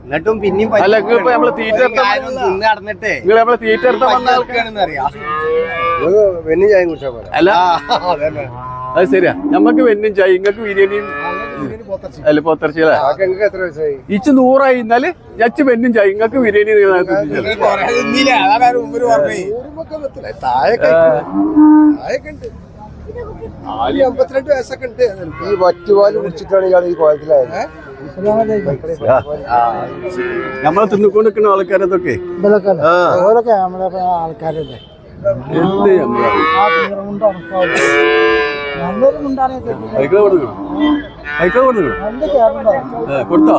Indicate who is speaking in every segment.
Speaker 1: എന്നിട്ടും പിന്നെയും നടന്നിട്ടേ വെണ്ണും ചായം കുടിച്ചാ പോലെ
Speaker 2: അല്ല അത് ശരിയാ. നമ്മക്ക് വെണ്ണും ചായ ഇങ്ങക്ക് ബിരിയാണിയും അല്ല പോത്തിറച്ചിയല്ലേ.
Speaker 1: എത്ര വയസ്സായി?
Speaker 2: ഇച്ച് 100 ആയി. എന്നാല് ഞച്ച് വെണ്ണും ചായ ഇങ്ങക്ക് ബിരിയാണി
Speaker 1: ഈ 52 വയസ്സൊക്കെ ഉണ്ട്. ഈ വറ്റുപാല് കുടിച്ചിട്ടാണ് ഇയാൾ ഈ കോലത്തിലായത്.
Speaker 2: നമ്മളെ തിന്നിക്കൊണ്ട് നിൽക്കുന്ന ആൾക്കാരതൊക്കെ
Speaker 3: ആൾക്കാരല്ലേ
Speaker 2: കൊടുത്തോ?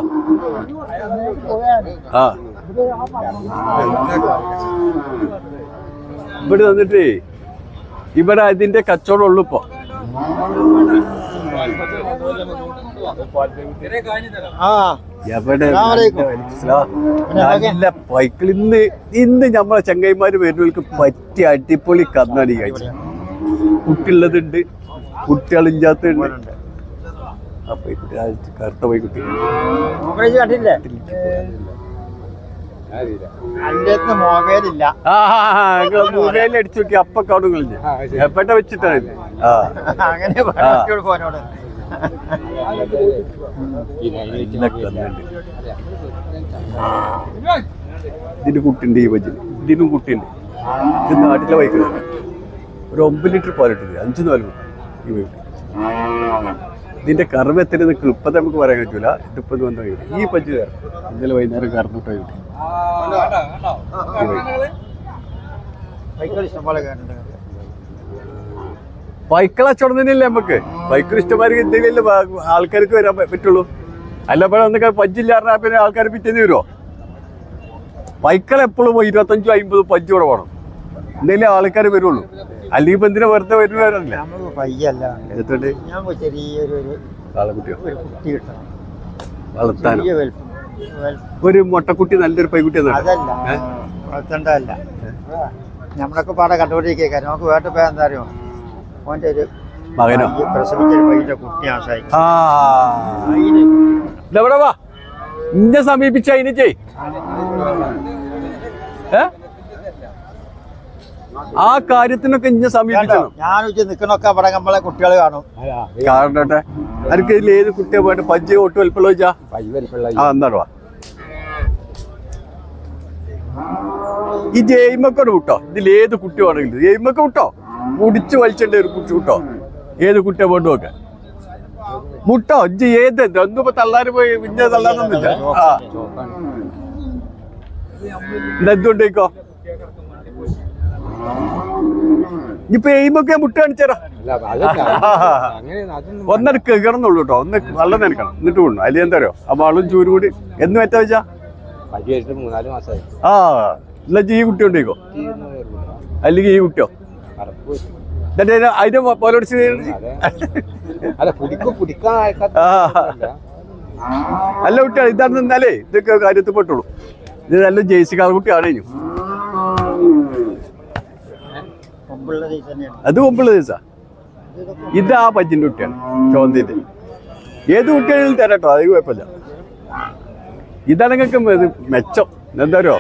Speaker 2: ആ ഇവിടെ വന്നിട്ടേ ഇവിടെ ഇതിന്റെ കച്ചവടം ഉള്ളു ഇപ്പൊ. നല്ല പൈക്കിൾ ഇന്ന് നമ്മളെ ചങ്ങായിമാര് വരുന്നവർക്ക് പറ്റിയ അടിപൊളി കന്നാടി കഴിച്ചു. കുട്ടിയുള്ളതുണ്ട്, കുട്ടികളില്ലാത്തുണ്ട്. അപ്പൊ കറുത്ത പോയിക്കുട്ടി മൊബൈലിൽ അടിച്ചു നോക്കി അപ്പൊ കൗണ്ടുകളില്ല. എപ്പോഴ വെച്ചിട്ടാണ് ഇതിന് കുട്ടിണ്ട്. ഈ വജിന് ഇതിനും കുട്ടിയുണ്ട്. ഇത് നാട്ടിലെ ബൈക്കുകൾ ഒരു 9 ലിറ്റർ പാലിട്ടത് 5-4 ഈ ബൈക്ക്. ഇതിന്റെ കറവ് എത്ര നിൽക്കും ഇപ്പം നമുക്ക് പറയാൻ പറ്റൂല. ഇതിപ്പോ വന്നു ഈ പഞ്ച് കയറും. ഇന്നലെ വൈകുന്നേരം കറന്നിട്ടോ കിട്ടി. ബൈക്കുകൾ അച്ചവടം തന്നെയല്ലേ നമുക്ക്. ബൈക്കുകൾ ഇഷ്ടമാർക്ക് എന്തെങ്കിലും ആൾക്കാർക്ക് വരാൻ പറ്റുള്ളൂ. അല്ലപ്പോഴും ഒന്നൊക്കെ പഞ്ചില്ലാറിനാ പിന്നെ ആൾക്കാർ പിറ്റേന്ന് വരുമോ? ബൈക്കുകൾ എപ്പോഴും 25-50 പഞ്ച് കൂടെ വേണം, എന്തെങ്കിലും ആൾക്കാർ വരുള്ളൂ. അല്ലെങ്കിൽ ഇപ്പൊ എന്തിനാ വെറുതെ വരുന്നവരല്ല. വളർത്താനോ ഒരു മുട്ടക്കുട്ടി നല്ലൊരു പൈക്കുട്ടി
Speaker 3: വളർത്തേണ്ടതല്ല. നമ്മളൊക്കെ പാടെ കണ്ടുപിടിക്കുക. നമുക്ക് വേണ്ട പേര് എന്താ അറിയോ? ഓൻ്റെ ഒരു
Speaker 2: മകനോ
Speaker 3: പ്രസവിച്ചൊരു പൈൻ്റെ കുട്ടി ആശായി
Speaker 2: ഇന്നെ സമീപിച്ച അതിന് ചെയ്. ആ കാര്യത്തിനൊക്കെ ഇന്നെ സമീപിക്കണം.
Speaker 3: ഞാൻ നിൽക്കണൊക്കെ അവിടെ നമ്മളെ കുട്ടികൾ കാണും.
Speaker 2: കാണട്ടെ. എനിക്ക് ഇതിൽ ഏത് കുട്ടിയെ പോയിട്ട് പജ്ജ് ഒട്ട് വലിപ്പുള്ള വെച്ചാ എന്നാടുവാ ഈ ജെയ്മക്കോട് വിട്ടോ. ഇതിൽ ഏത് കുട്ടി വേണമെങ്കിലും ജെയ്മക്ക വിട്ടോ. മുടിച്ച് വലിച്ചേണ്ട ഒരു കുട്ടി വിട്ടോ. ഏത് കുട്ടിയെ പോയിട്ട് നോക്ക മുട്ടോ. ഇജ്ജ് ഏത് ഒന്നും ഇപ്പൊ തള്ളാര് പോയി പിന്നെ തള്ളാനൊന്നുമില്ല. ആ എന്തുകൊണ്ടേക്കോ ഇപ്പൊ എയിമൊക്കെ മുട്ട കാണിച്ചാ ഒന്നെടുക്ക് കിടന്നുള്ളൂ കേട്ടോ. ഒന്ന് വെള്ളം നനക്കണം എന്നിട്ട് കൊണ്ടു. അതിൽ എന്താ അറിയോ ആ വളും ചൂര് കൂടി എന്ന് വെച്ചാ വെച്ചാ
Speaker 1: 3-4 മാസമായി.
Speaker 2: ആ എന്നാ ഈ കുട്ടി ഉണ്ടേക്കോ അല്ലെങ്കിൽ ഈ കുട്ടിയോ എന്നിട്ട് അതിന്റെ പോലടിച്ച് നല്ല കുട്ടിയാണ്. ഇതാണ് നിന്നാലേ ഇതൊക്കെ കാര്യത്തിൽ പെട്ടുള്ളൂ. ഇത് നല്ല ജേഴ്സിക്കാർ കുട്ടിയാണ്. കഴിഞ്ഞു അത് കൊമ്പുള്ള ദിവസാ. ഇത് ആ പഞ്ചിന്റെ കുട്ടിയാണ് ചോന്തിന്റെ. ഏത് കുട്ടിയാണെങ്കിലും തരാട്ടോ, അത് കുഴപ്പമില്ല. ഇതാണ് നിങ്ങൾക്ക് മെച്ചം. എന്താ പറയുക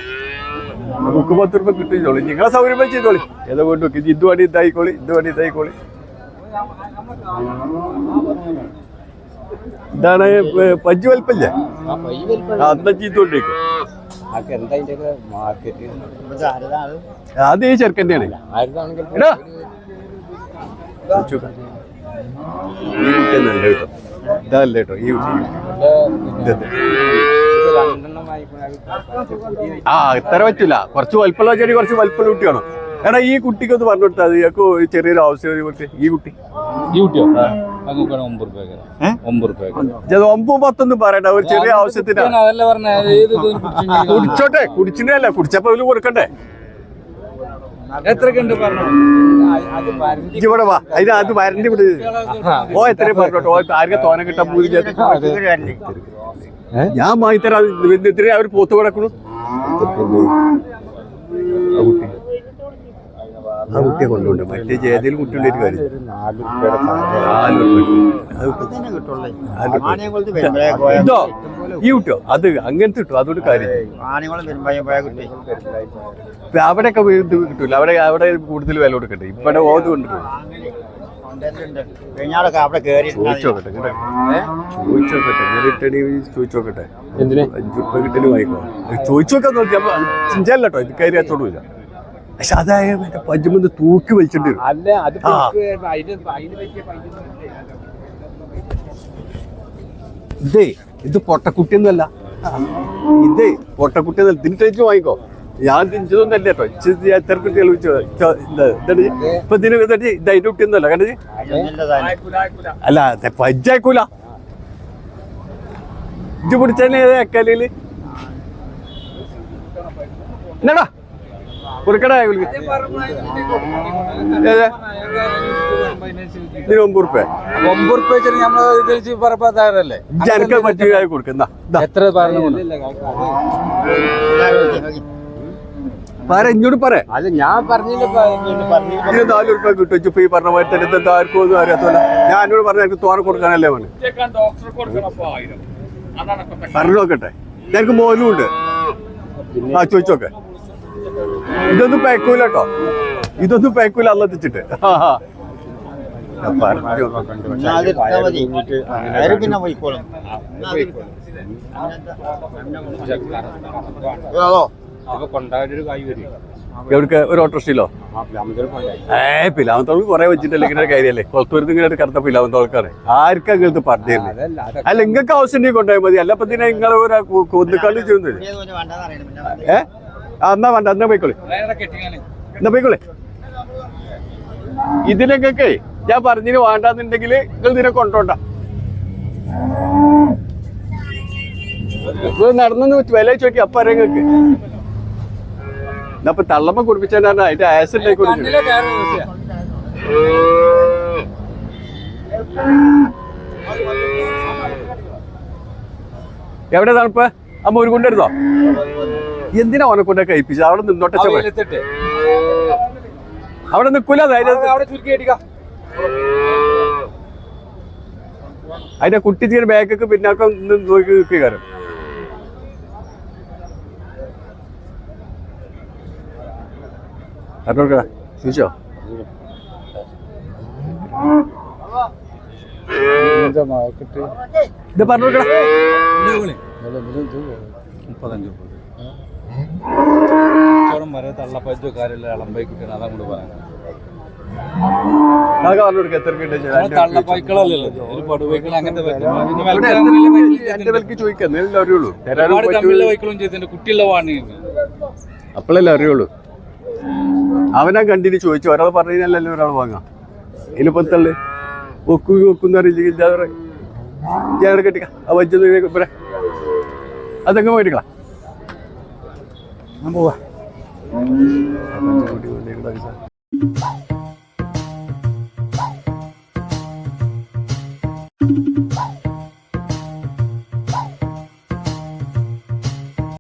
Speaker 2: 10 രൂപ കിട്ടിച്ചോളി. നിങ്ങളെ സൗകര്യം ചെയ്തോളി. ഏതോ കൊണ്ട് നോക്കി ഇത് വേണ്ടി ഇതായിക്കോളി, ഇത് വേണ്ടി ഇതായിക്കോളി. ഇതാണ് പഞ്ച് വലിപ്പല്ലേ അന്ന ചീത്തോണ്ടേക്കും. അത് ഈ ചെറുക്കൻ്റെയാണ്. ഈ കുട്ടി നല്ല കേട്ടോ. ഇതല്ല കേട്ടോ ഈ കുട്ടി. ആ ഇത്ര പറ്റൂല. കുറച്ച് വലിപ്പമുള്ള ചെടി, കുറച്ച് വലിപ്പമുള്ള കുട്ടിയാണോ? എടാ ഈ കുട്ടിക്ക് ഒന്ന് പറഞ്ഞു കൊടുത്താൽ ഞങ്ങൾക്ക് ചെറിയൊരു ആവശ്യം. ഈ കുട്ടി 9-10 പറയണ്ട. ഒരു ചെറിയ ആവശ്യത്തിനാണ്. കുടിച്ചോട്ടെ, കുടിച്ചിട്ടല്ല കുടിച്ചപ്പോ അതിൽ കൊടുക്കണ്ടേ. ഇവിടെ വാ. അതിന് അത് വരണ്ടി വിട്. ഓ എത്രയും പറഞ്ഞോട്ടോ. ആർക്കെ തോനെ കിട്ടാൻ പൂരി ഞാൻ വാങ്ങിത്തരാം. ഇത്രയും അവർ പോത്ത് കിടക്കണു. ആ കുട്ടിയെ കൊണ്ടുപോണ്ട് മറ്റേ ഏതെങ്കിലും കുട്ടി ഉണ്ടായിട്ട് കാര്യം ഇതോ ഈ കുട്ടിയോ അത് അങ്ങനത്തെ കിട്ടും അതുകൊണ്ട് കാര്യം അവിടെയൊക്കെ ഇത് കിട്ടൂല അവിടെ കൂടുതൽ വില കൊടുക്കട്ടെ ഇവിടെ ഓത് കൊണ്ടുപോകും ചോദിച്ചോക്കട്ടെ എന്തിനാ 5 രൂപ കിട്ടല് വാങ്ങിക്കോ ചോദിച്ചോക്കാൻ നോക്കി അപ്പൊ ചിഞ്ചല്ലോ ഇത് കയറി അച്ചോടൂല പക്ഷെ അതായ മറ്റേ പഞ്ചുമെന്ന് തൂക്കി വലിച്ചിട്ട് ഇതേ ഇത് പൊട്ടക്കുട്ടിയൊന്നുമല്ല ഇതേ പൊട്ടക്കുട്ടിയൊന്നല്ല ഇതിന് ടേസ്റ്റ് വാങ്ങിക്കോ ഞാൻ തിരിച്ചതൊന്നും അല്ല കേട്ടോ എത്ര കുട്ടികൾ ഇപ്പൊ ഇതിന് ഇതിന്റെ കുട്ടിയൊന്നുമല്ല കണ്ടത് അല്ല പഞ്ചായക്കൂല ഇത് പിടിച്ചല്ലേ അക്കാലില് എന്നാടാ കൊടുക്കടാ ഇതിന് 9 രൂപ
Speaker 1: 9 രൂപ നമ്മള്
Speaker 2: ജനക്ക് പറ്റിയ കൊടുക്കുന്ന
Speaker 1: എത്ര
Speaker 2: പറ ഇങ്ങോട്ട് പറ
Speaker 1: അത് ഞാൻ പറഞ്ഞില്ല
Speaker 2: 4 രൂപ കിട്ടും ഇപ്പൊ ഈ പറഞ്ഞ മാതിരി തന്നെ ആർക്കും ഒന്നും അറിയാത്തല്ല ഞാൻ എന്നോട് പറഞ്ഞ എനിക്ക് തോനെ കൊടുക്കാനല്ലേ വേണം പറഞ്ഞു നോക്കട്ടെ ഞങ്ങൾക്ക് മോനും ഉണ്ട് ആ ചോദിച്ചോക്കെ ഇതൊന്നും പേക്കൂല കേട്ടോ ഇതൊന്നും പേക്കൂല അല്ലെത്തിച്ചിട്ട് എവിടേക്ക് ഒരു ഓട്ടോറിക്ഷയിലോ പിലാവത്തോൾക്ക് കുറെ വെച്ചിട്ടല്ലേ ഇങ്ങനെ കാര്യല്ലേ കൊളത്തൂരത്ത് ഇങ്ങനെ കറുത്ത പിലാവത്തോൾക്കാണ് ആർക്കാ നിങ്ങൾക്ക് പറഞ്ഞിരുന്നത് അല്ല നിങ്ങൾക്ക് ആവശ്യം കൊണ്ടുപോയാൽ മതി അല്ല അപ്പൊ ഇതിനെ നിങ്ങൾ ഒരു കൊന്നുകളി ചെയ്യുന്നത് എന്നാ വേണ്ട എന്നാ പോയിക്കോളെ എന്നാ പോയിക്കോളെ ഇതിനൊക്കെ ഞാൻ പറഞ്ഞിന് വേണ്ടാന്നുണ്ടെങ്കിൽ നിങ്ങൾ ഇതിനെ കൊണ്ടോണ്ട നടന്നു വില ചോദിക്കും അപ്പൊ അറിയങ്ങൾക്ക് എന്നപ്പൊ തള്ളമ്മ കുടിപ്പിച്ചാൽ അതിന്റെ ആസിഡിലേക്ക് കൊടുക്കും എവിടെ തണുപ്പ് അമ്മ ഒരു കൊണ്ടെടുത്തോ എന്തിനാ ഓനെ കൊണ്ടേ കഴിപ്പിച്ചത് അവിടെ നിന്നോട്ടെ അവിടെ നിൽക്കൂല അതിന്റെ കുട്ടി തീരെ ബാക്കൊക്കെ പിന്നാക്കം നോക്കി നിൽക്കുക കാരണം പറഞ്ഞോക്കടാ ചോദിച്ചോ ഇത് പറഞ്ഞോക്കടാ
Speaker 1: 35 വരെ തള്ളപ്പറ്റോ കാര്യമില്ല ഇളമ്പൈ കുട്ടിയാണ് അതാ കൊണ്ട് പറയാം തള്ളപ്പൈക്കളല്ലല്ലോ ഒരു പടുവൈക്കൾ അങ്ങനത്തെ വൈക്കളും ചെയ്തതിന്റെ കുട്ടിയുള്ള വാണി
Speaker 2: അപ്പോഴല്ലേ അറിയുള്ളൂ അവനാ കണ്ടിന് ചോദിച്ചു ഒരാൾ പറഞ്ഞല്ലോ ഒരാൾ വാങ്ങാം ഇതിലിപ്പത്തള്ളു വെക്കുന്ന അറിയില്ല ഞാൻ കെട്ടിക്ക ആ വജ്ജ അതങ്ങ് മേടിക്കളാ ഞാൻ പോവാ